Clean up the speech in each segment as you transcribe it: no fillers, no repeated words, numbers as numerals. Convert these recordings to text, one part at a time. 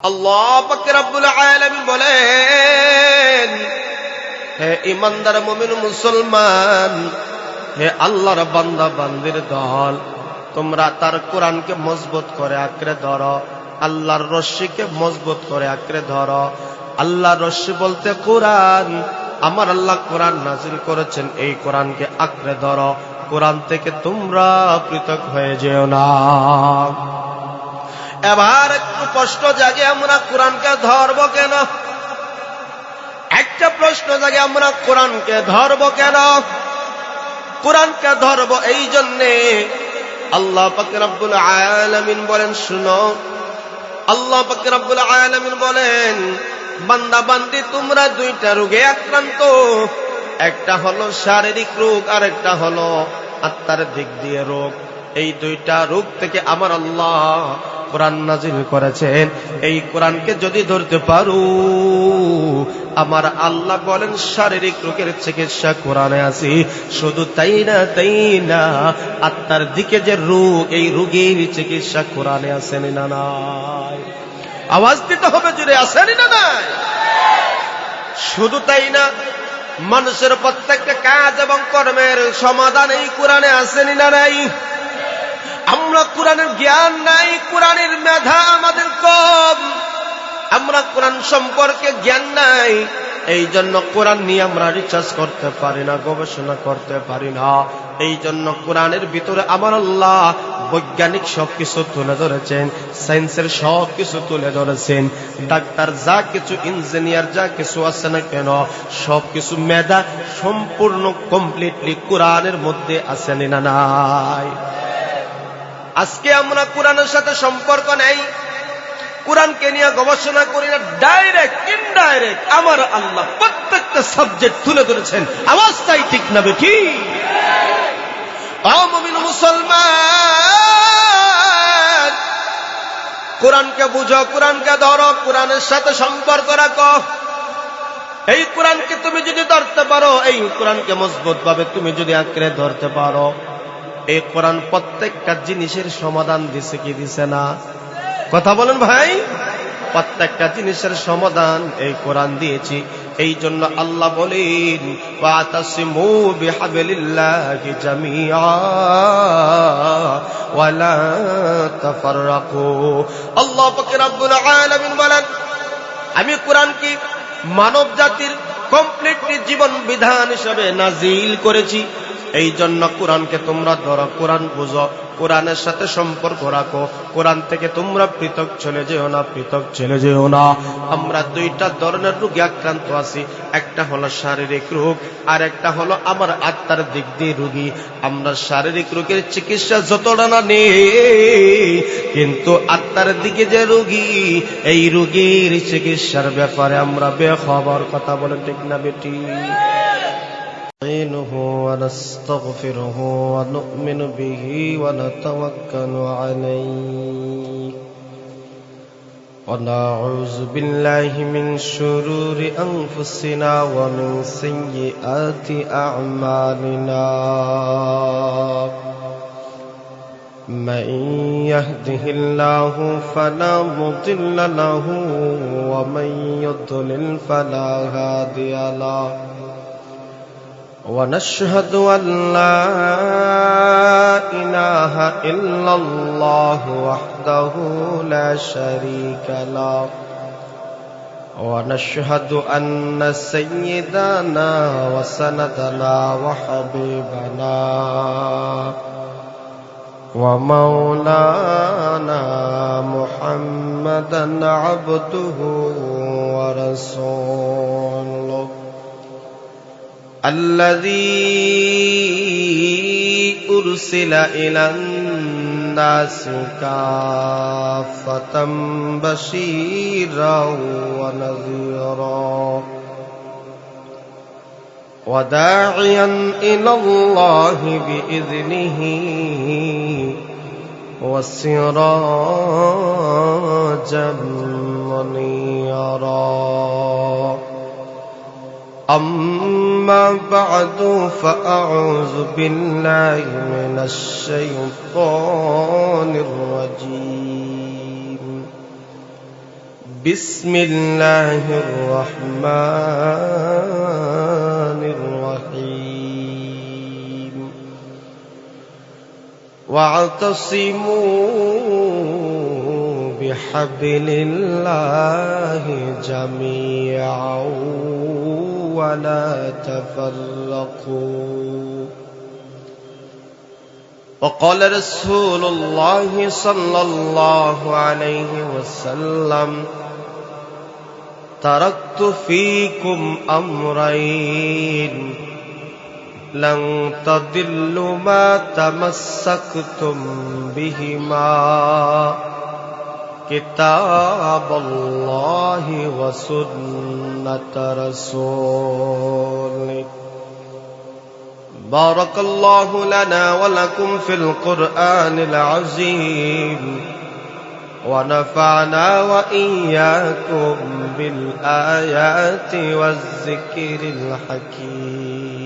আল্লাহ পাক রব্বুল আলামিন বলেন, হে ঈমানদার মুমিন মুসলমান, হে আল্লাহর বান্দা বান্দির দল, তোমরা তার কোরআনকে মজবুত করে আঁকড়ে ধরো, আল্লাহর রশ্মিকে মজবুত করে আঁকড়ে ধরো। আল্লাহর রশ্মি বলতে কোরআন। আমার আল্লাহ কোরআন নাজিল করেছেন, এই কোরআনকে আঁকড়ে ধরো। কোরআন থেকে তোমরা পৃথক হয়ে যেও না। এবার একটু প্রশ্ন জাগে, আমরা কোরআনকে ধরবো কেন? একটা প্রশ্ন জাগে, আমরা কোরআনকে ধরবো কেন? কোরআনকে ধরবো এই জন্যে, আল্লাহ পাক রব্বুল আলামিন বলেন, শুনো, আল্লাহ পাক রব্বুল আলামিন বলেন, বান্দা বান্দি তোমরা দুইটা রোগে আক্রান্ত। একটা হলো শারীরিক রোগ, আর একটা হলো আত্মার দিক দিয়ে রোগ। এই দুইটা রোগ থেকে আমার আল্লাহ কোরআন নাজিল করেছেন। এই কোরআনকে যদি ধরতে পারো, আমার আল্লাহ বলেন শারীরিক রোগের চিকিৎসা কোরআনে আছে। শুধু তাই না, আত্মার দিকে যে রোগ, এই রোগের চিকিৎসা কোরআনে আছে না নাই? আওয়াজ দিতে হবে, জুড়ে আছে না নাই? শুধু তাই না, মানুষের প্রত্যেকটা কাজ এবং কর্মের সমাধান এই কোরআনে আছে না নাই? আমরা কোরআনের জ্ঞান নাই, কোরআনের মেধা আমাদের কম, আমরা কোরআন সম্পর্কে জ্ঞান নাই। এই জন্য কোরআন নিয়ে আমরা রিসার্চ করতে পারি না, গবেষণা করতে পারি না। এই জন্য কোরআনের ভিতরে আমার আল্লাহ বৈজ্ঞানিক সবকিছু তুলে ধরেছেন, সায়েন্সের সবকিছু তুলে ধরেছেন। ডাক্তার যা কিছু, ইঞ্জিনিয়ার যা কিছু আছে না কেন, সবকিছু মেধা সম্পূর্ণ কমপ্লিটলি কোরআনের মধ্যে আছে না নাই? আজকে আমরা কোরআনের সাথে সম্পর্ক নেই, কোরআনকে নিয়ে গবেষণা করি না, ডাইরেক্ট ইনডাইরেক্ট আমার আল্লাহ প্রত্যেকটা সাবজেক্ট তুলে ধরেছেন। আওয়াজটাই ঠিক না বেঠি? মুমিন মুসলমান, কোরআনকে বুঝো, কোরআনকে ধরো, কোরআনের সাথে সম্পর্ক রাখো। এই কোরআনকে তুমি যদি ধরতে পারো, এই কোরআনকে মজবুত ভাবে তুমি যদি আঁকড়ে ধরতে পারো, এই কোরআন প্রত্যেকটা জিনিসের সমাধান দিছে কি দিছে না? কথা বলেন ভাই, প্রত্যেকটা জিনিসের সমাধান এই কোরআন দিয়েছি। এই জন্য আল্লাহ বলেন, ওয়াতাসিমু বিহাবলিল্লাহি জামিআ ওয়ালা তাফাররাকু। আল্লাহ পাক রব্বুল আলামিন বলেন, আমি কোরআনকে মানব জাতির কমপ্লিটলি জীবন বিধান হিসেবে নাজিল করেছি। এই জন্য কোরআনকে তোমরা ধরো, কোরআন বুঝো, কোরআনের সাথে সম্পর্ক রাখো। কোরআন থেকে তোমরা পৃথক চলে যেও না, পৃথক চলে যেও না। আমরা দুইটা ধরনের রোগে আক্রান্ত আছি, একটা হলো শারীরিক রোগ, আর একটা হলো আমার আত্মার দিক দিয়ে রোগী। আমরা শারীরিক রোগের চিকিৎসা যতটা না নেই, কিন্তু আত্মার দিকে যে রোগী, এই রোগীর চিকিৎসার ব্যাপারে আমরা বেখবর। কথা বলেন ঠিক না বেটি? نستعينه ونستغفره ونؤمن به ونتوكل عليه ونعوذ بالله من شرور أنفسنا ومن سيئات أعمالنا من يهده الله فلا مضل له ومن يضلل فلا هادي له ونشهد أن لا إله إلا الله وحده لا شريك له ونشهد أن سيدنا وسندنا وحبيبنا ومولانا محمدا عبده ورسوله الذي أرسل إلى الناس كافة بشيرا ونذيرا وداعيا إلى الله بإذنه وسراجا منيرا. أما بعد فأعوذ بالله من الشيطان الرجيم. بسم الله الرحمن الرحيم واعتصموا بحبل الله جميعا ولا تفرقوا وقال رسول الله صلى الله عليه وسلم تركت فيكم أمرين لن تضلوا ما تمسكتم بهما كتاب الله وسنة رسوله بارك الله لنا ولكم في القرآن العظيم ونفعنا وإياكم بالآيات والذكر الحكيم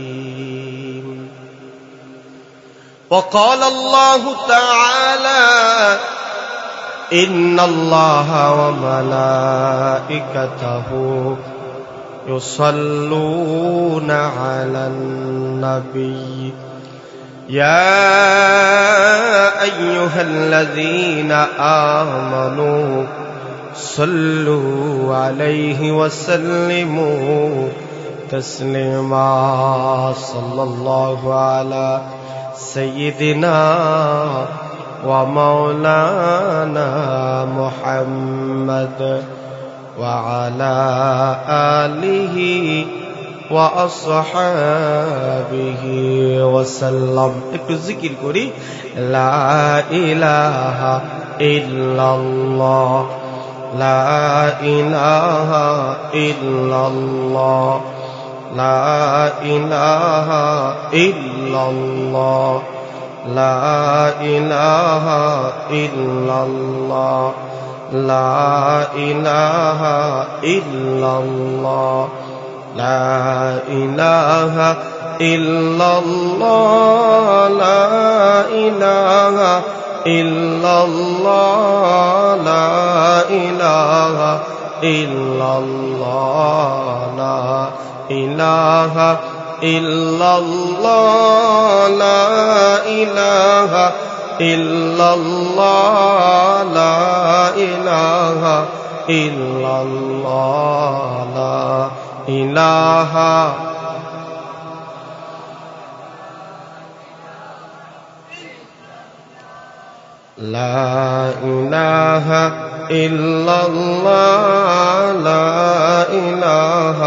وقال الله تعالى إن الله وملائكته يصلون على النبي يا أيها الذين آمنوا صلوا عليه وسلموا تسليما صلى الله على سيدنا ومولانا محمد وعلى آله وأصحابه وسلم একটু জিকির করি লা ইলাহা ইল্লাল্লাহ লা ইলাহা ইল্লাল্লাহ লা ইলাহা ইল্লাল্লাহ লা ইলাহা ইল্লাল্লাহ লা ইলাহা ইল্লাল্লাহ لا إله إلا الله لا إله إلا الله لا إله إلا الله لا إله إلا الله لا إله إلا الله لا إله إلا الله لا إله لا إله إلا الله لا إله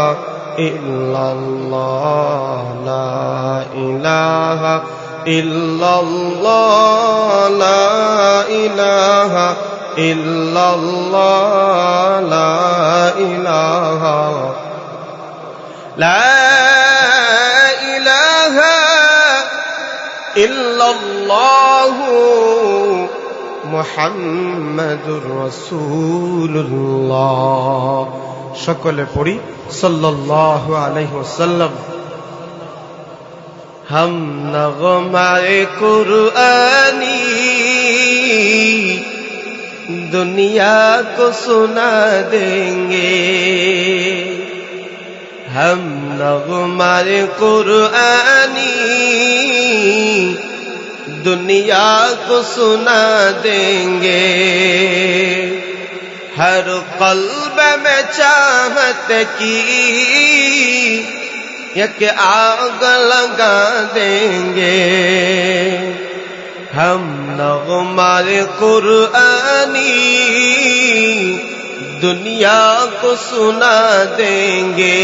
إلا الله لا إله إلا الله لا إله إلا الله لا إله لا إله إلا الله محمد رسول الله সকলে পড়ি সাল্লাল্লাহু আলাইহি ওয়াসাল্লাম हम नग़्माए कुरआनी दुनिया को सुना देंगे हम नग़्माए कुरआनी दुनिया को सुना देंगे हर क़ल्ब में चाहत की एक आग लगा देंगे हम नग़्माए कुरआनी दुनिया को सुना देंगे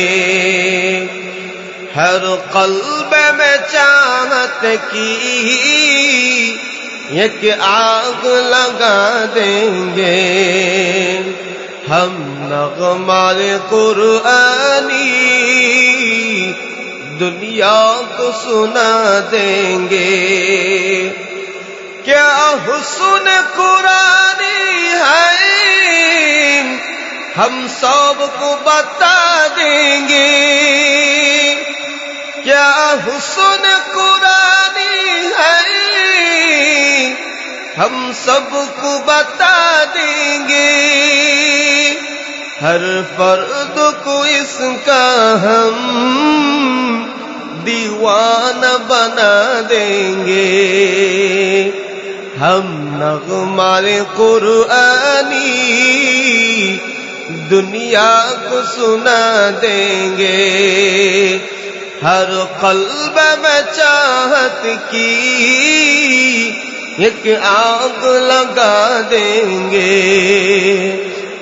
हर क़ल्ब में चाहत की एक आग लगा देंगे हम नग़्माए कुरआनी दुनिया को सुना देंगे क्या हुस्न कुरानी है हम सबको बता देंगे क्या हुस्न कुरानी है हम सबको बता देंगे हर फर्द को इसका हम दीवाना बना देंगे हम नग़्माए कुरआनी दुनिया को सुना देंगे हर क़ल्ब में चाहत की एक आग लगा देंगे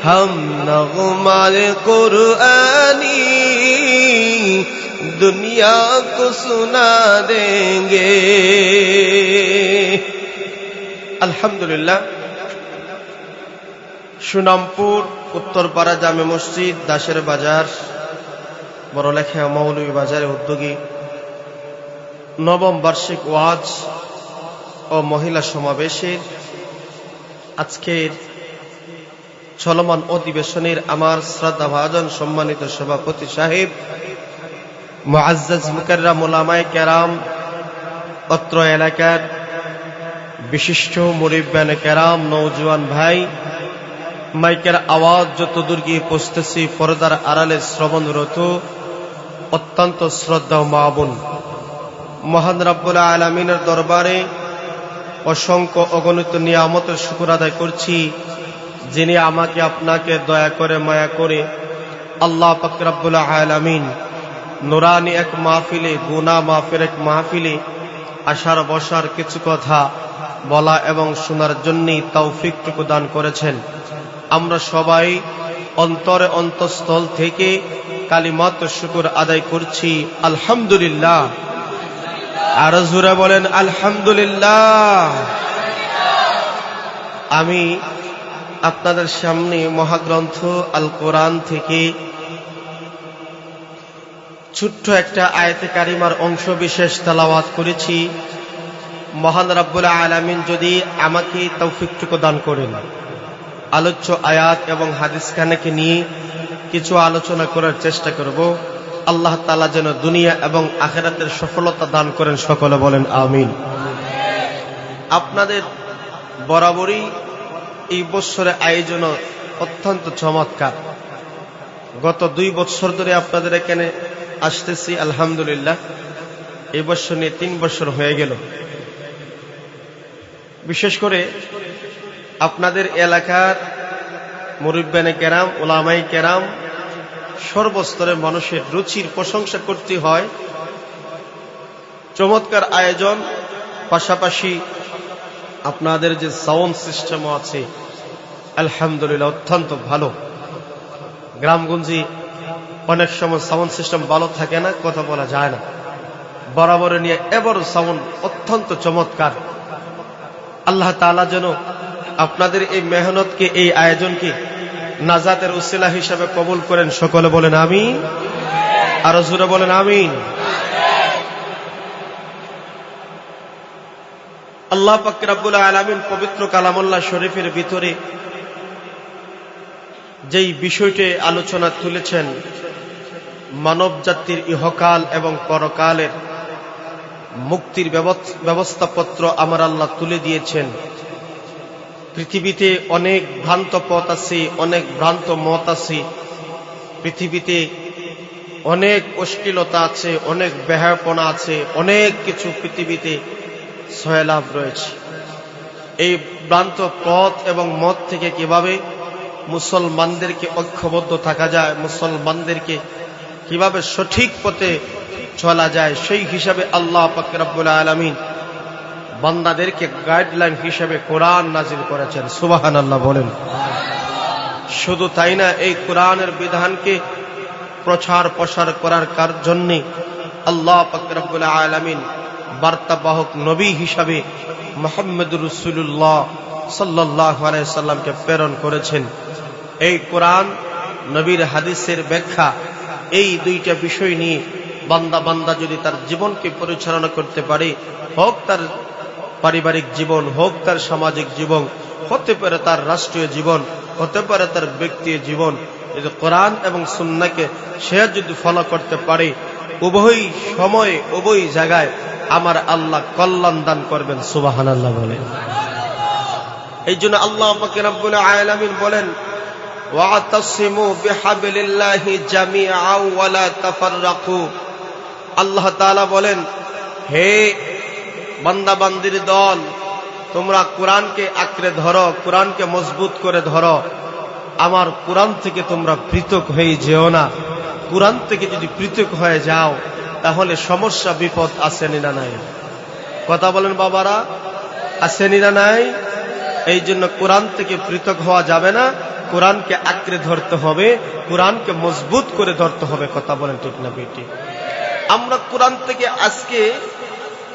हम नग़्माए कुरआनी दुनिया को सुना देंगे। अल्हम्दुलिल्लाह। সুনামপুর উত্তরপাড়া জামে মসজিদ দাসের বাজার বড়লেখা মৌলভী বাজারে উদ্যোগী নবম বার্ষিক ওয়াজ ও মহিলা সমাবেশের আজকের চলমান অধিবেশনের আমার শ্রদ্ধাভাজন সম্মানিত সভাপতি সাহেব মুআজ্জাজ মুকাররম উলামায়ে কেরাম অত্র এলাকার বিশিষ্ট মুরিব্বানে কেরাম নওজোয়ান ভাই মাইকের আওয়াজ যত দূর গিয়ে পৌঁছতেছি পর্দার আড়ালে শ্রবণরত অত্যন্ত শ্রদ্ধা মা বোন মহান রব্বুল আলামিনের দরবারে অসংখ্য অগণিত নিয়ামতের শুকর আদায় করছি যিনি আমাকে আপনাকে দয়া করে মায়া করে আল্লাহ পাক রব্বুল আলামিন নুরানি এক মাহফিলে গুনাহ মাফের এক মাহফিলে আশার বসার কিছু কথা বলা এবং শোনার জন্যই তৌফিকটুকু দান করেছেন। আমরা সবাই অন্তরে অন্তঃস্থল থেকে কালিমাত শুকর আদায় করছি আলহামদুলিল্লাহ। আর জোরে বলেন আলহামদুলিল্লাহ। আমি আপনাদের সামনে মহাগ্রন্থ আল কোরআন থেকে ছোট্ট একটা আয়াতে কারিমার অংশ বিশেষ তেলাওয়াত করেছি। মহান রব্বুল আলামিন যদি আমাকে তৌফিকটুকু দান করেন আলোচ্য আয়াত এবং হাদিস খানাকে নিয়ে কিছু আলোচনা করার চেষ্টা করব। আল্লাহ তাআলা যেন দুনিয়া এবং আখিরাতের সফলতা দান করেন, সকলে বলেন আমিন। আপনাদের বরাবরই এই বছরের আয়োজন অত্যন্ত চমৎকার। গত 2 বছর ধরে আপনাদের এখানে আসতেছি আলহামদুলিল্লাহ। এই বছর নিয়ে 3 বছর হয়ে গেল। বিশেষ করে আপনাদের এলাকার মুরিব্বানে কেরাম উলামায়ে কেরাম সর্বস্তরের মানুষের রুচির প্রশংসা করতে হয়। চমৎকার আয়োজন, পাশাপাশি আপনাদের যে সাউন্ড সিস্টেম আছে আলহামদুলিল্লাহ অত্যন্ত ভালো। গ্রামগঞ্জে অনেক সময় সাউন্ড সিস্টেম ভালো থাকে না, কথা বলা যায় না। বরাবর নিয়ে এবার সাউন্ড অত্যন্ত চমৎকার। আল্লাহ তাআলা যেন আপনাদের এই মেহনতকে, এই আয়োজনকে নাজাতের উসিলা হিসাবে কবুল করেন, সকলে বলেন আমিন। আর জোরে বলেন আমিন। আল্লাহ পাক রব্বুল আলামিন পবিত্র কালামুল্লাহ শরীফের ভিতরে যেই বিষয়টি আলোচনা তুলেছেন, মানব জাতির ইহকাল এবং পরকালের মুক্তির ব্যবস্থাপত্র আমার আল্লাহ তুলে দিয়েছেন। পৃথিবীতে অনেক ভ্রান্ত পথ আছে, অনেক ভ্রান্ত মত আছে, পৃথিবীতে অনেক অশ্লীলতা আছে, অনেক বেহায়াপনা আছে, অনেক কিছু পৃথিবীতে সয়লাভ রয়েছে। এই ভ্রান্ত পথ এবং মত থেকে কিভাবে মুসলমানদেরকে ঐক্যবদ্ধ থাকা যায়, মুসলমানদেরকে কিভাবে সঠিক পথে চলা যায়, সেই হিসাবে আল্লাহ পাক রব্বুল আলামিন বান্দাদেরকে গাইডলাইন হিসেবে কোরআন নাজিল করেছেন। সুবহানাল্লাহ বলেন। শুধু তাই না, এই কোরআনের বিধানকে প্রচার প্রসার করার জন্য আল্লাহ পাক রব্বুল আলামিন বার্তাবাহক নবী হিসাবে মুহাম্মদুর রাসূলুল্লাহ সাল্লাল্লাহু আলাইহি সাল্লামকে প্রেরণ করেছেন। এই কোরআন, নবীর হাদিসের ব্যাখ্যা, এই দুইটা বিষয় নিয়ে বান্দা যদি তার জীবনকে পরিচালনা করতে পারে, হোক তার পারিবারিক জীবন, হোক তার সামাজিক জীবন, হতে পারে তার রাষ্ট্রীয় জীবন, হতে পারে তার ব্যক্তি জীবন, এই যে কোরআন এবং সুন্নাহকে সে যদি ফলো করতে পারে, উভয় সময়ে উভয় জায়গায় আমার আল্লাহ কল্যাণ দান করবেন। সুবহানাল্লাহ বলেন। এই জন্য আল্লাহ পাক রব্বুল আলামিন বলেন, ওয়াতাসিমু বিহাবলিল্লাহি জামিআন ওয়া লা তাফাররাকু। আল্লাহ তাআলা বলেন, হে বান্দা বান্দির দল, তোমরা কোরআনকে আঁকড়ে ধরো, কোরআনকে মজবুত করে ধরো। আমার কোরআন থেকে তোমরা পৃথক হয়ে যেও না। কোরআন থেকে যদি পৃথক হয়ে যাও তাহলে সমস্যা বিপদ আসেনি না নাই? কথা বলেন বাবারা, আসেনি না নাই? এই জন্য কোরআন থেকে পৃথক হওয়া যাবে না, কোরআনকে আঁকড়ে ধরতে হবে, কোরআনকে মজবুত করে ধরতে হবে। কথা বলেন ঠিক না বেটি? আমরা কোরআন থেকে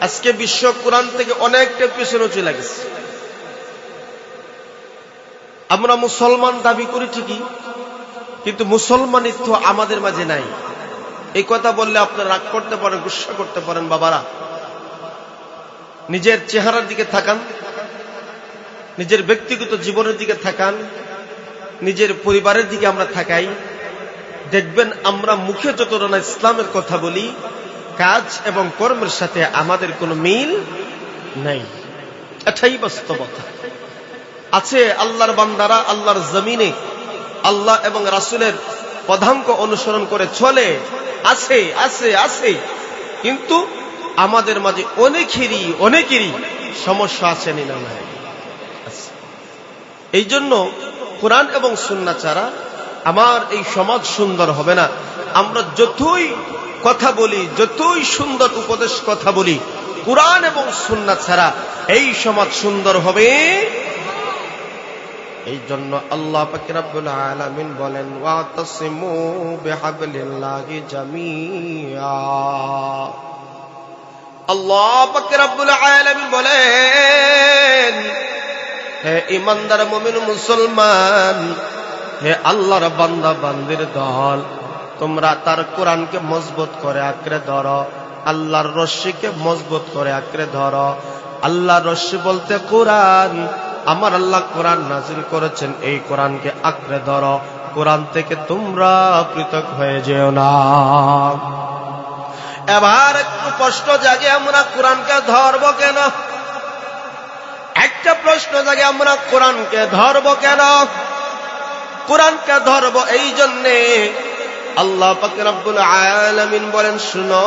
আজকে বিশ্ব কোরআন থেকে অনেকটা পিছনে চলে গেছে। আমরা মুসলমান দাবি করি ঠিকই, কিন্তু মুসলমানিত্ব আমাদের মাঝে নাই। এই কথা বললে আপনারা রাগ করতে পারেন, গুসা করতে পারেন। বাবারা, নিজের চেহারার দিকে তাকান, নিজের ব্যক্তিগত জীবনের দিকে তাকান, নিজের পরিবারের দিকে আমরা তাকাই, দেখবেন আমরা মুখে যতটা না ইসলামের কথা বলি, কাজ এবং কর্মের সাথে আমাদের কোনো মিল নাই। এটাই বাস্তবতা। আছে আল্লাহর বান্দারা আল্লাহর জমিনে আল্লাহ এবং রাসূলের পদাঙ্ক অনুসরণ করে চলে, আছে আছে আছে, কিন্তু আমাদের মাঝে অনেকেরই সমস্যা আছে না নাই? এই জন্য কোরআন এবং সুন্নাহ ছাড়া আমার এই সমাজ সুন্দর হবে না। আমরা যতই কথা বলি, যতই সুন্দর উপদেশ কথা বলি, কোরআন এবং সুন্নাহ ছাড়া এই সমাজ সুন্দর হবে। এই জন্য আল্লাহ পাক রব্বুল আলামিন বলেন, ওয়াতাসিমু বিহাবলিল্লাহি জামিআ। আল্লাহ পাক রব্বুল আলামিন বলেন, হে ঈমানদার মুমিন মুসলমান, হে আল্লাহর বান্দা বান্দির দল, তোমরা তার কোরআনকে মজবুত করে আঁকড়ে ধরো, আল্লাহর রশ্মিকে মজবুত করে আঁকড়ে ধরো। আল্লাহর রশ্মি বলতে কোরআন। আমার আল্লাহ কোরআন নাযিল করেছেন, এই কোরআনকে আঁকড়ে ধরো, কোরআন থেকে তোমরা পৃথক হয়ে যেও না। এবার একটু প্রশ্ন জাগে, আমরা কোরআনকে ধরবো কেন? একটা প্রশ্ন জাগে, আমরা কোরআনকে ধরবো কেন? কোরআনকে ধরবো এই জন্যে, আল্লাহ পাক রব্বুল আলামিন বলেন, শুনো,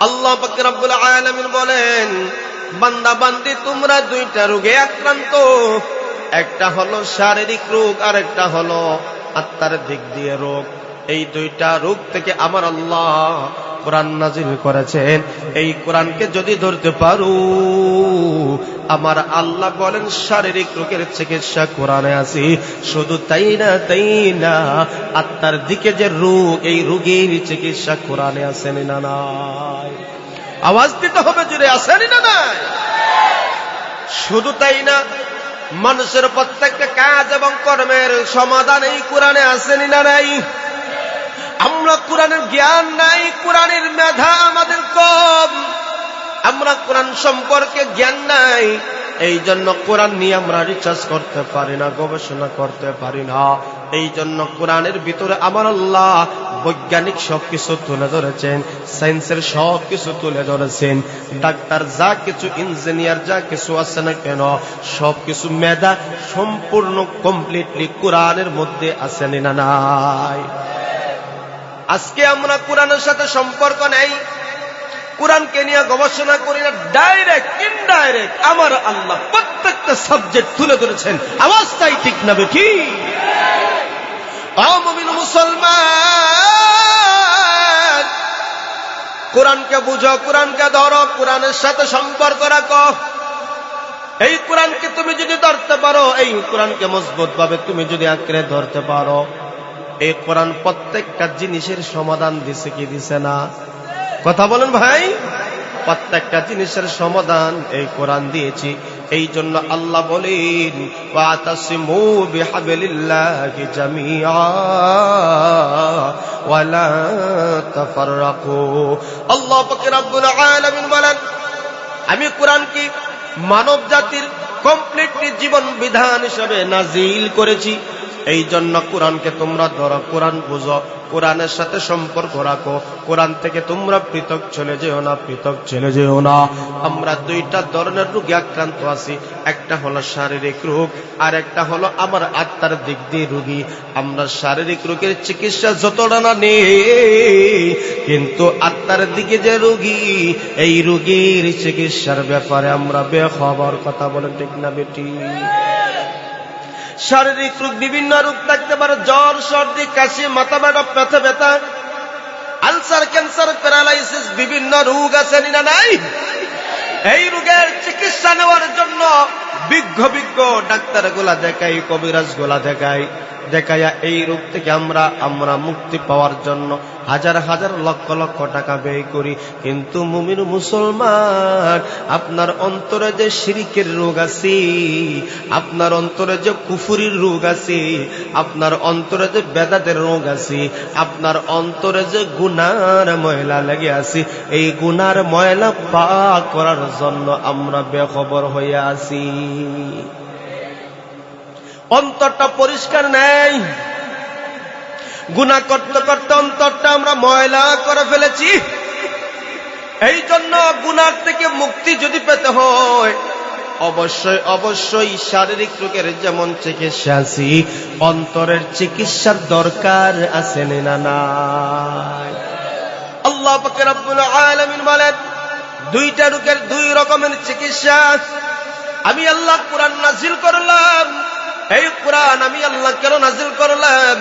আল্লাহ পাক রব্বুল আলামিন বলেন, বান্দা বান্দি তোমরা দুইটা রোগে আক্রান্ত। একটা হলো শারীরিক রোগ, আর একটা হলো আত্মার দিক দিয়ে রোগ। এই দুইটা রোগ থেকে আমার আল্লাহ কোরআন নাযিল করেছেন। এই কোরআনকে যদি ধরতে পারো, আমার আল্লাহ বলেন শারীরিক রোগের চিকিৎসা কোরআনে আছে। শুধু তাই না, আত্মার দিকে যে রোগ, এই রোগের চিকিৎসা কোরআনে আছে না নাই? আওয়াজ দিতে হবে, জুড়ে আছে না নাই? শুধু তাই না, মানুষের প্রত্যেকটা কাজ এবং কর্মের সমাধান এই কোরআনে আছে না নাই? আমরা কোরআনের জ্ঞান নাই, কোরআনের মেধা আমাদের কম, আমরা কোরআন সম্পর্কে জ্ঞান নাই। এই জন্য কোরআন নিয়ে আমরা রিসার্চ করতে পারি না, গবেষণা করতে পারি না। এই জন্য কোরআনের ভিতরে আমার আল্লাহ বৈজ্ঞানিক সবকিছু তুলে ধরেছেন, সায়েন্সের সবকিছু তুলে ধরেছেন। ডাক্তার যা কিছু, ইঞ্জিনিয়ার যা কিছু আছে না কেন, সবকিছু মেধা সম্পূর্ণ কমপ্লিটলি কোরআনের মধ্যে আছে না নাই? আজকে আমরা কোরআনের সাথে সম্পর্ক নেই, কোরআনকে নিয়ে গবেষণা করি না, ডাইরেক্ট ইনডাইরেক্ট আমার আল্লাহ প্রত্যেকটা সাবজেক্ট তুলে ধরেছেন। আওয়াজটাই ঠিক না বেঠি? মুমিন মুসলমান, কোরআনকে বুঝো, কোরআনকে ধরো, কোরআনের সাথে সম্পর্ক রাখো। এই কোরআনকে তুমি যদি ধরতে পারো, এই কোরআনকে মজবুত ভাবে তুমি যদি আঁকড়ে ধরতে পারো, এই কোরআন প্রত্যেকটা জিনিসের সমাধান দিছে কি দিছে না? কথা বলেন ভাই, প্রত্যেকটা জিনিসের সমাধান এই কোরআন দিয়েছি। এই জন্য আল্লাহ বলেন, ওয়াতাসিমু বিহাবলিল্লাহি জামিআ ওয়া লা তাফাররাকু। আল্লাহ পাক রব্বুল আলামিন বলেন, আমি কোরআনকে মানব জাতির কমপ্লিটলি জীবন বিধান হিসেবে নাজিল করেছি। এই জন্য কোরআনকে তোমরা ধরো, কোরআন বুঝো, কোরআনের সাথে সম্পর্ক রাখো, কোরআন থেকে তোমরা পৃথক চলে যেও না, পৃথক চলে যেও না। আমরা দুইটা ধরনের রোগে আক্রান্ত আছি, একটা হলো শারীরিক রোগ, আর একটা হলো আমার আত্মার দিক দিয়ে রোগী। আমরা শারীরিক রোগের চিকিৎসা যতটা না নেই, কিন্তু আত্মার দিকে যে রোগী, এই রোগীর চিকিৎসার ব্যাপারে আমরা বেখবর। কথা বলেন ঠিক না বেটি? শারীরিক রোগ বিভিন্ন রোগ থাকতে পারে, জ্বর, সর্দি, কাশি, মাথা ব্যথা, ব্যথা, আলসার, ক্যান্সার, প্যারালাইসিস, বিভিন্ন রোগ আছে না নাই? এই রোগের চিকিৎসা নেওয়ার জন্য বিজ্ঞ ডাক্তার গুলা দেখাই, কবিরাজ গুলা দেখাইয়া এই রোগ থেকে আমরা মুক্তি পাওয়ার জন্য হাজার হাজার লক্ষ লক্ষ টাকা ব্যয় করি। কিন্তু মুমিন মুসলমান, আপনার অন্তরে যে শিরকের রোগ আছে, আপনার অন্তরে যে কুফরির রোগ আছে, আপনার অন্তরে যে বেদাতের রোগ আছে, আপনার অন্তরে যে গুনার ময়লা লেগে আছে, এই গুনার ময়লা পাক করার জন্য আমরা বেখবর হয়ে আছি। অন্তরটা পরিষ্কার নেই, গুনাহ করতে করতে অন্তরটা আমরা ময়লা করে ফেলেছি। এই জন্য গুনাহ থেকে মুক্তি যদি পেতে হয়, অবশ্যই শারীরিক রোগের যেমন চিকিৎসা আছে, অন্তরের চিকিৎসার দরকার আছে না নাই? আল্লাহ পাক রব্বুল আলামিন বলেন, দুইটা রোগের দুই রকমের চিকিৎসা। আমি আল্লাহ কোরআন নাজিল করলাম। এই কোরআন আমি আল্লাহ কেন নাজিল করলাম?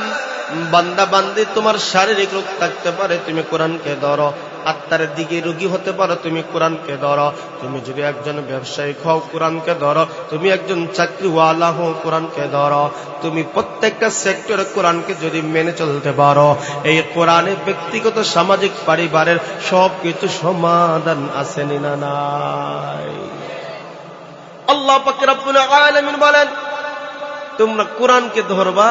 বান্দা বান্দি, তোমার শারীরিক রোগ থাকতে পারে, তুমি কোরআনকে ধরো। আত্মার দিকে রোগী হতে পারো, তুমি কোরআনকে ধরো। তুমি যদি একজন ব্যবসায়ী হও, কোরআনকে ধরো। তুমি একজন চাকরিওয়ালা হও, কোরআনকে ধরো। তুমি প্রত্যেকটা সেক্টরে কোরআনকে যদি মেনে চলতে পারো, এই কোরআনে ব্যক্তিগত, সামাজিক, পরিবারের সবকিছু সমাধান আছে না নাই? আল্লাহ পাক রব্বুল আলামিন বলেন, তোমরা কোরআনকে ধরবা।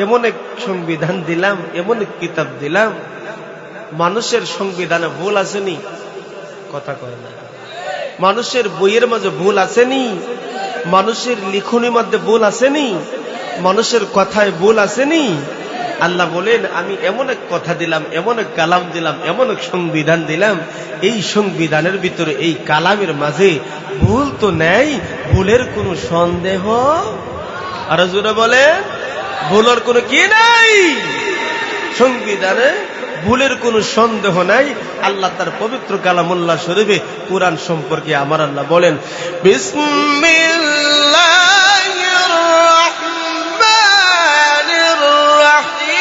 এমন এক সংবিধান দিলাম, এমন এক কিতাব দিলাম। মানুষের সংবিধানে ভুল আসেনি? কথা কয় না। মানুষের বইয়ের মাঝে ভুল আসেনি? মানুষের লিখনের মধ্যে ভুল আসেনি? মানুষের কথায় ভুল আসেনি? আল্লাহ বলেন, আমি এমন এক কথা দিলাম, এমন এক কালাম দিলাম, এমন এক সংবিধান দিলাম, এই সংবিধানের ভিতরে, এই কালামের মাঝে ভুল তো নেই, ভুলের কোনো সন্দেহ। আর জোরে বলেন, ভুলের কোনো কি নাই? সংবিধানে ভুলের কোনো সন্দেহ নাই। আল্লাহ তার পবিত্র কালামুল্লাহ শরীফে কোরআন সম্পর্কে আমার আল্লাহ বলেন, বিসমিল্লাহির রাহমানির রাহিম,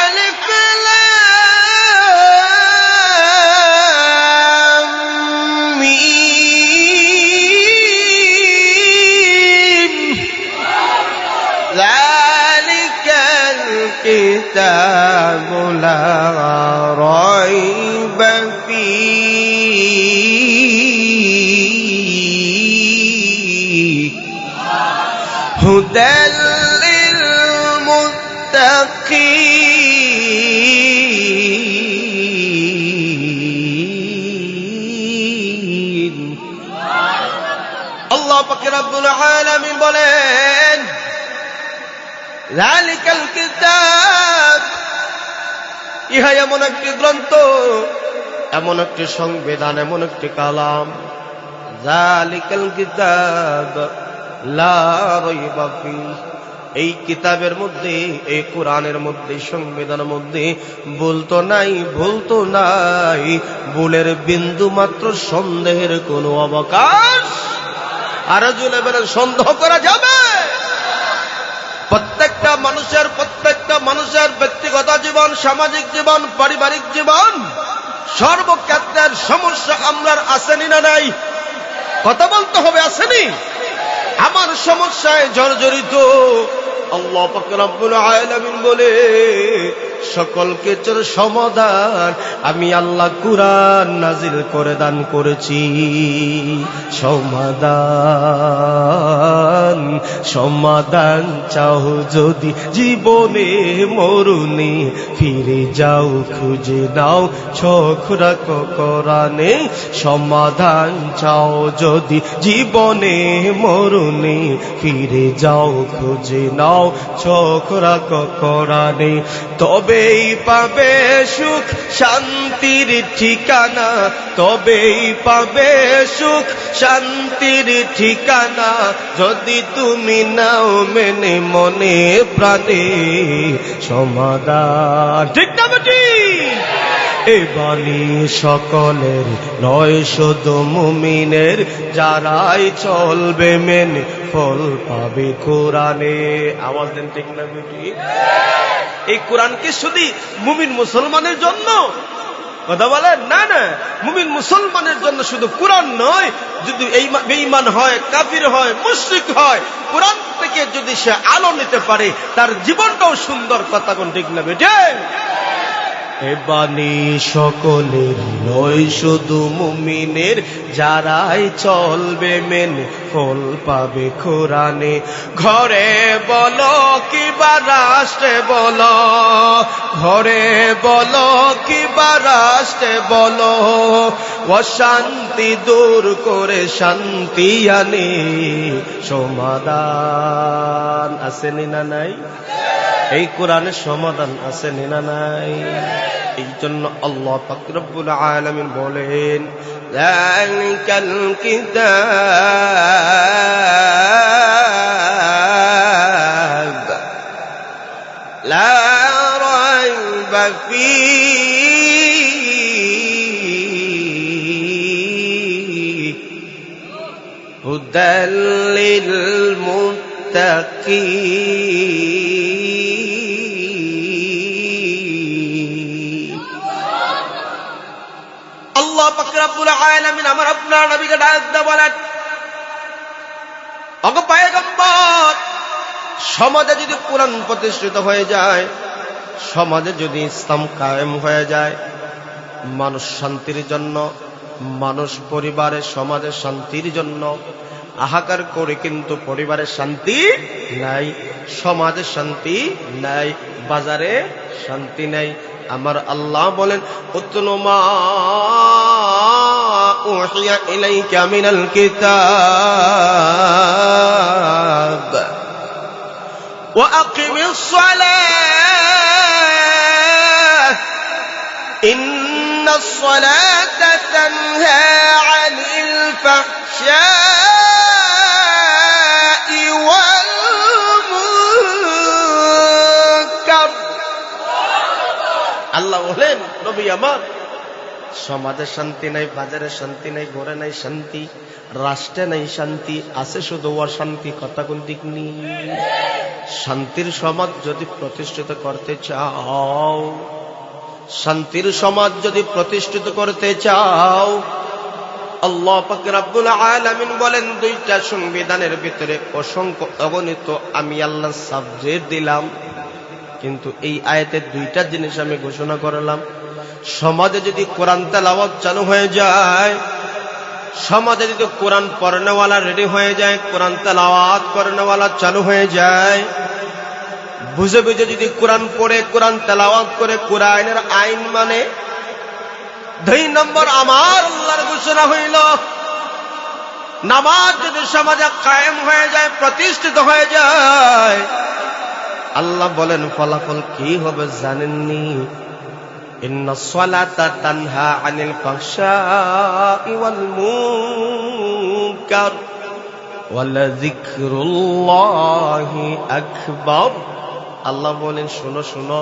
আলিফ লাম মিম, যালিকাল কিতাবু লা রাইবা ফীহি হুদাল লিল মুত্তাকিন। আল্লাহ পাক রব্বুল আলামিন বলেন, যালিকাল কিতাব, ইহা এমন একটি গ্রন্থ, এমন একটি সংবিধান, এমন একটি কালাম। যালিকাল কিতাব লা রাইবা ফীহি, এই কিতাবের মধ্যে, এই কোরআনের মধ্যে, সংবিধানের মধ্যে বলতো নাই, ভুলের বিন্দু মাত্র সন্দেহের কোনো অবকাশ। আর জুলে বেলে সন্দেহ করা যাবে? প্রত্যেকটা মানুষের ব্যক্তিগত জীবন, সামাজিক জীবন, পারিবারিক জীবন, সর্বক্ষেত্রের সমস্যা আমরার আসেনি না নাই? কথা বলতে হবে, আসেনি? আমার সমস্যায় জর্জরিত। আল্লাহ পাক রব্বুল আলামিন বলে, সকল কিছুর সমাধান আমি আল্লাহ কুরআন নাজিল করে দান করেছি। সমাধান সমাধান চাও যদি জীবনে মরুনি ফিরে যাও খুঁজে নাও চোখ রাখো কোরআনে সমাধান চাও যদি জীবনে মরুনি ফিরে যাও খুঁজে নাও চোখ রাখো কোরআনে তবেই পাবে সুখ শান্তির ঠিকানা তবেই পাবে সুখ শান্তির ঠিকানা যদি তুমি নাও মেনে মনে প্রাণে সমাধান ঠিক না বেটি এ বাণী সকলের নয় শুধু মুমিনের যারাই চলবে মেনে ফল পাবে কোরআনে আওয়াজ দেন ঠিক না বেটি এই কোরআন কি শুধু মুমিন মুসলমানের জন্য কথা বলেন না না মুমিন মুসলমানের জন্য শুধু কোরআন নয় যদি এই বেঈমান হয় কাফির হয় মুশরিক হয় কোরআন থেকে যদি সে আলো নিতে পারে তার জীবনটাও সুন্দর কথা কোন ঠিক না বেটে এ বাণী সকলের নয় শুধু মুমিনের যারাই চলবে মেনে ফল পাবে কোরআনে ঘরে বলো কিবা রাষ্ট্রে বলো ঘরে বলো কিবা রাষ্ট্রে বলো অশান্তি দূর করে শান্তি আনে সমাধান আসেনি না নাই এই কোরআনের সমাধান আসেনি না নাই এই জন্য আল্লাহ পাক রব্বুল আলামিন বলেন যালিকাল কিতাব লা রাইবা ফীহি হুদাল লিল মুত্তাকিন আল্লাহ পাক রব্বুল আলামিন আমার আপনার নবীকে ডাক দিয়ে বলেন ওগো পয়গম্বর সমাজে যদি কোরআন প্রতিষ্ঠিত হয়ে যায় সমাজে যদি ইসলাম কায়েম হয়ে যায় মানুষ শান্তির জন্য মানুষ পরিবারে সমাজে শান্তির জন্য হাহাকার করে কিন্তু পরিবারে শান্তি নাই সমাজে শান্তি নাই বাজারে শান্তি নাই আমার আল্লাহ বলেন উতলু মা উহিয়া ইলাইকা মিনাল কিতাব ওয়া আকিমিস সালাহ ইন্নাস সালাতা তানহা আনিল ফাহশাই ওয়াল মুনকার আল্লাহ বলেন নবী আমার সমাজে শান্তি নাই বাজারে শান্তি নাই ঘরে নাই শান্তি রাষ্ট্রে নাই শান্তি আছে শুধু অশান্তি কথা কোন দিক নি শান্তির সমাজ যদি প্রতিষ্ঠিত করতে চাও শান্তির সমাজ যদি প্রতিষ্ঠিত করতে চাও আল্লাহ পাক রব্বুল আলামিন বলেন দুইটা সংবিধানের ভিতরে অসংখ্য অগণিত আমি আল্লাহ সাবজেক্ট দিলাম কিন্তু এই আয়াতের দুইটা জিনিস আমি ঘোষণা করলাম সমাজে যদি কোরআন তেলাওয়াত চালু হয়ে যায় সমাজে যদি কোরআন পড়নেওয়ালা রেডি হয়ে যায় কোরআন তেলাওয়াত করনেওয়ালা চালু হয়ে যায় বুঝে বুঝে যদি কোরআন পড়ে কোরআন তেলাওয়াত করে কোরআনের আইন মানে 2 নম্বর আমার আল্লাহর ঘোষণা হইল নামাজ যদি সমাজে কায়েম হয়ে যায় প্রতিষ্ঠিত হয়ে যায় আল্লাহ বলেন ফলাফল কি হবে জানেননি ইন্নাস সালাতা তানহা আনিল ফাহশাই ওয়াল মুনকার ওয়ালা যিকরুল্লাহি আকবার আল্লাহ বলেন শোনো শোনো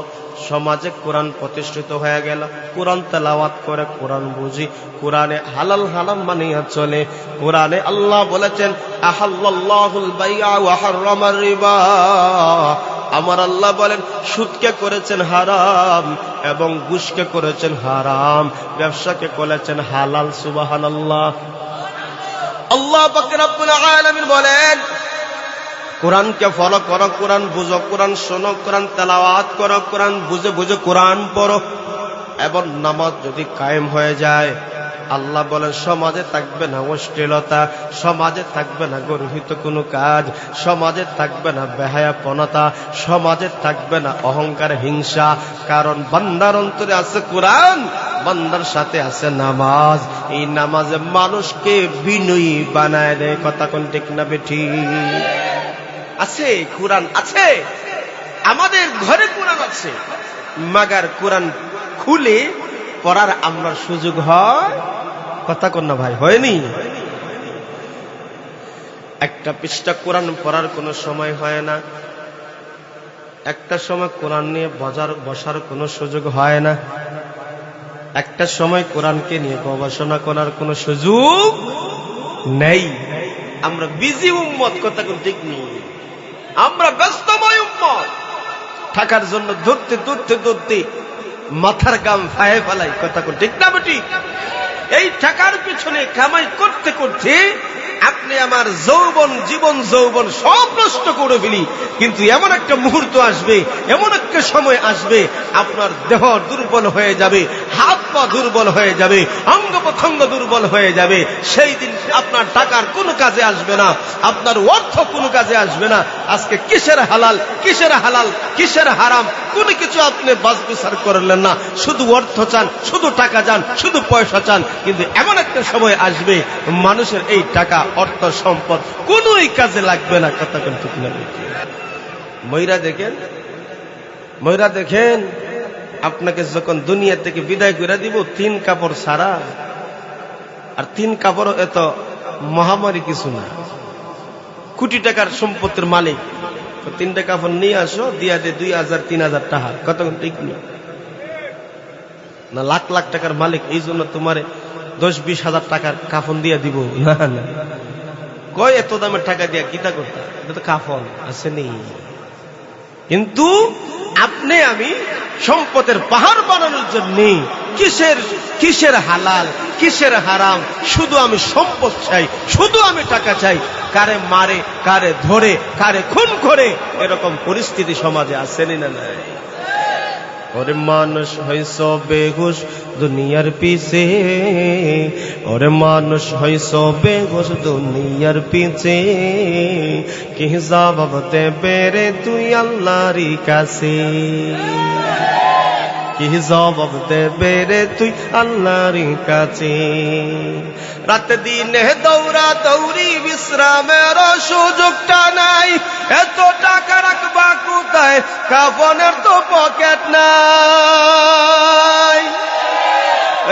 সমাজে কোরআন প্রতিষ্ঠিত হয়ে গেল কোরআন তেলাওয়াত করে কোরআন বুঝি কোরআনে হালাল হারাম মানিয়া চলে কোরআনে আল্লাহ বলেছেন আহাল্লাল্লাহুল বাইআ ওয়া হারামার রিবা আমার আল্লাহ বলেন সুদকে করেছেন হারাম এবং ঘুষকে করেছেন হারাম ব্যবসাকে করেছেন হালাল সুবহানাল্লাহ আল্লাহ পাক রব্বুল আলামিন বলেন কোরআনকে ফলো করো কোরআন বুঝো কোরআন শোনো কোরআন তেলাওয়াত করো কোরআন বুঝে বুঝে কোরআন পড়ো এবং নামাজ যদি কায়েম হয়ে যায় আল্লাহ বলেন সমাজে থাকবে না অশ্লীলতা, সমাজে থাকবে না গর্হিত কোনো কাজ, সমাজে থাকবে না বেহায়াপনতা, সমাজে থাকবে না অহংকার হিংসা। কারণ বান্দার অন্তরে আছে কোরআন, বান্দার সাথে আছে নামাজ। এই নামাজে মানুষকে বিনয়ী বানায় দেয়। কথা কোন ঠিক না বেঠি? আছে কোরআন আছে, আমাদের ঘরে কোরআন আছে, মাগার কোরআন খুলে পড়ার আমরা সুযোগ হয়? কথা কোন না ভাই, হয়নি? একটা পৃষ্ঠা কোরআন পড়ার কোনো সময় হয় না, একটা সময় কোরআন নিয়ে বসার কোনো সুযোগ হয় না, একটা সময় কোরআনকে নিয়ে গবেষণা করার কোনো সুযোগ নেই। আমরা বিজি উম্মত। কথা কোন ঠিক নেই? আমরা ব্যস্তময় উম্মত। থাকার জন্য ধরতে ধরতে ধরতে মাথার গাম ফায়ে ফেলাই। কথা কোন ঠিক না বেটি? এই টাকার পিছনে কামাই করতে করতে আপনি আমার যৌবন, জীবন যৌবন সব নষ্ট করে ফেলি। কিন্তু এমন একটা মুহূর্ত আসবে, এমন একটা সময় আসবে, আপনার দেহ দুর্বল হয়ে যাবে, হাত পা দুর্বল হয়ে যাবে, অঙ্গ প্রত্যঙ্গ দুর্বল হয়ে যাবে। সেই দিন আপনার টাকার কোনো কাজে আসবে না, আপনার অর্থ কোনো কাজে আসবে না। আজকে কিসের হালাল, কিসের হালাল, কিসের হারাম, কোনো কিছু আপনি বাছবিচার করলেন না। শুধু অর্থ চান, শুধু টাকা চান, শুধু পয়সা চান। কিন্তু এমন একটা সময় আসবে মানুষের এই টাকা, অর্থ, সম্পদ কোনই কাজে লাগবে না। কথা কিন্তু ময়রা দেখেন, ময়রা দেখেন, আপনাকে যখন দুনিয়া থেকে বিদায় করে দিব 3 কাপড় ছাড়া, আর 3 কাপড় এত মহামারী কিছু না। কোটি টাকার সম্পত্তির মালিক 3টা কাপড় নিয়ে আসো, দিয়া দে 2000 3000 টাকা। কত ঠিক না? লাখ লাখ টাকার মালিক, এই জন্য তোমার 10-20 হাজার টাকার কাফন দিয়া দিব না? না, কয় এত দামের টাকা দিয়া কিতা করতে? এটা তো কাফন আসেনি। কিন্তু আপনি আমি সম্পদের পাহাড় বানানোর জন্য কিসের হালাল, কিসের হারাম, শুধু আমি সম্পদ চাই, শুধু আমি টাকা চাই। কারে মারে, কারে ধরে, কারে খুন করে, এরকম পরিস্থিতি সমাজে আসেনি না? নাই। ওরে মানুষ হইছ বেহুশ দুনিয়ার পিছে, ওরে মানুষ হইছ বেহুশ দুনিয়ার পিছে, কি জবাব দেবে রে তুই আল্লাহর কাছে? কি জবাব দেবে রে তুই আল্লাহর কাছে? রাত দিনে দৌড়া দৌড়ি, বিশ্রামের সুযোগটা নাই। এত টাকা রাখবা কোথায়, কাফনের তো পকেট নাই।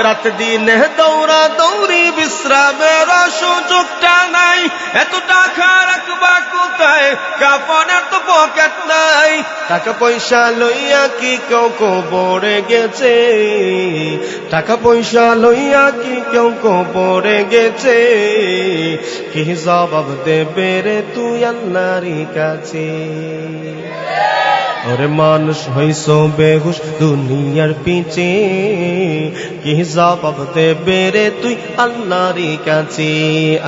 রাত দিনে দৌড়া দৌড়ি, বিশ্রামের সুযোগটা নাই। এত টাকা রাখবা কোথায়, কাফনের তো পকেট নাই। টাকা পয়সা লইয়া কি কেউ কবরে গেছে? টাকা পয়সা লইয়া কি কেউ কবরে গেছে? কি জবাব দেবে রে তুই আল্লাহর কাছে? ওরে মানুষ হইছ বেহুশ দুনিয়ার পিছে, কি জবাব দেবে রে তুই আল্লাহর কাছে?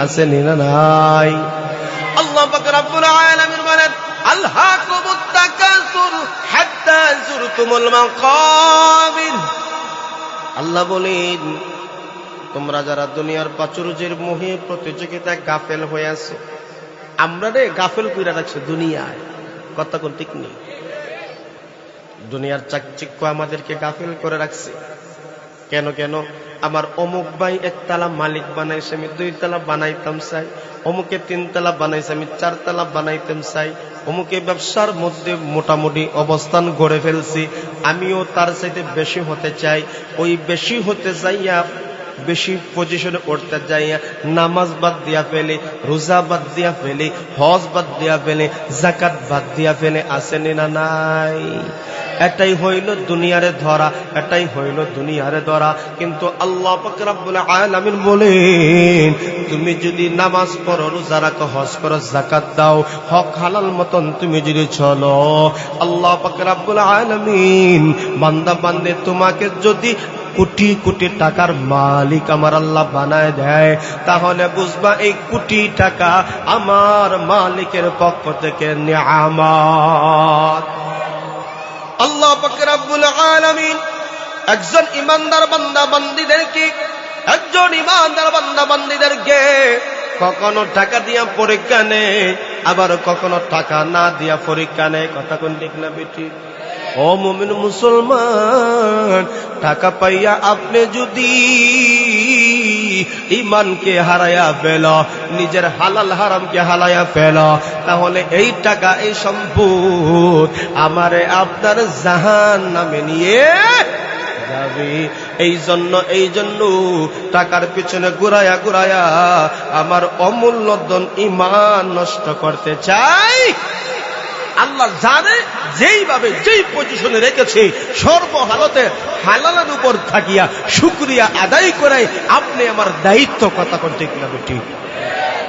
আসেনি না নাই? আল্লাহ পাক রব্বুল আলামিন বলেন, আলহাকুমুত তাকাসুর হাত্তা যুরতুমুল মাকাবির। আল্লাহ বলেন, তোমরা যারা দুনিয়ার প্রাচুর্যের মোহে প্রতিযোগিতায় গাফেল হয়ে আছো, আমরা রে গাফেল কইরা রাখছি দুনিয়ায়। কথা কোন ঠিক নেই? দুনিয়ার চাকচিক্য আমাদেরকে গাফেল করে রাখছে। কেন কেন? আমার অমুক ভাই 1 তালা মালিক বানাইছে, আমি 2 তালা বানাইতাম চাই। অমুকে 3 তালা বানাইছে, আমি 4 তালা বানাইতাম চাই। অমুকে ব্যবসার মধ্যে মোটামুটি অবস্থান গড়ে ফেলছি, আমিও তার চাইতে বেশি হতে চাই। ওই বেশি হতে যাইয়া, বেশি পজিশনে উঠতে যাইয়া নামাজ বাদ দিয়া ফেলে, রোজা বাদ দিয়া ফেলে, হজ বাদ দিয়া ফেলে, যাকাত বাদ দিয়া ফেলে। আসেনি না নাই? এটাই হইল দুনিয়ারে ধরা, এটাই হইল দুনিয়ারে ধরা। কিন্তু আল্লাহ পাক রব্বুল আলামিন বলেন, তুমি যদি নামাজ পড়ো, রোজা রাখো, হজ করো, যাকাত দাও, হক হালাল মতন তুমি যদি চলো, আল্লাহ পাক রব্বুল আলামিন বান্দা বান্দে তোমাকে যদি কোটি কোটি টাকার মালিক আমার আল্লাহ বানায় দেয়, তাহলে বুঝবা এই কোটি টাকা আমার মালিকের পক্ষ থেকে নিয়ামত। আল্লাহ পাক রব্বুল আলামিন একজন ইমানদার বান্দা বান্দীদেরকে একজন ইমানদার বান্দা বান্দীদেরকে কখনো টাকা দিয়া পরীক্ষা নেয়, আবার কখনো টাকা না দিয়া পরীক্ষা নেয়। কথা কোন ঠিক না বেটি? ও মুমিন মুসলমান, টাকা পাইয়া আপনি যদি ঈমানকে হারায়া ফেল, নিজের হালাল হারামকে হারায়া ফেল, তাহলে এই টাকা এই সম্পদ আমারে আপনার জাহান্নামে নিয়ে যাবে। এই জন্য টাকার পিছনে ঘুরায়া ঘুরায়া আমার অমূল্য ধন ঈমান নষ্ট করতে চাই? আল্লাহ জানে যেইভাবে যেই পজিশনে রেখেছে সর্বহালতে হালালের উপর থাকিয়া শুকরিয়া আদায় করাই আপনি আমার দায়িত্ব। কথা করতে কিনা বেটি?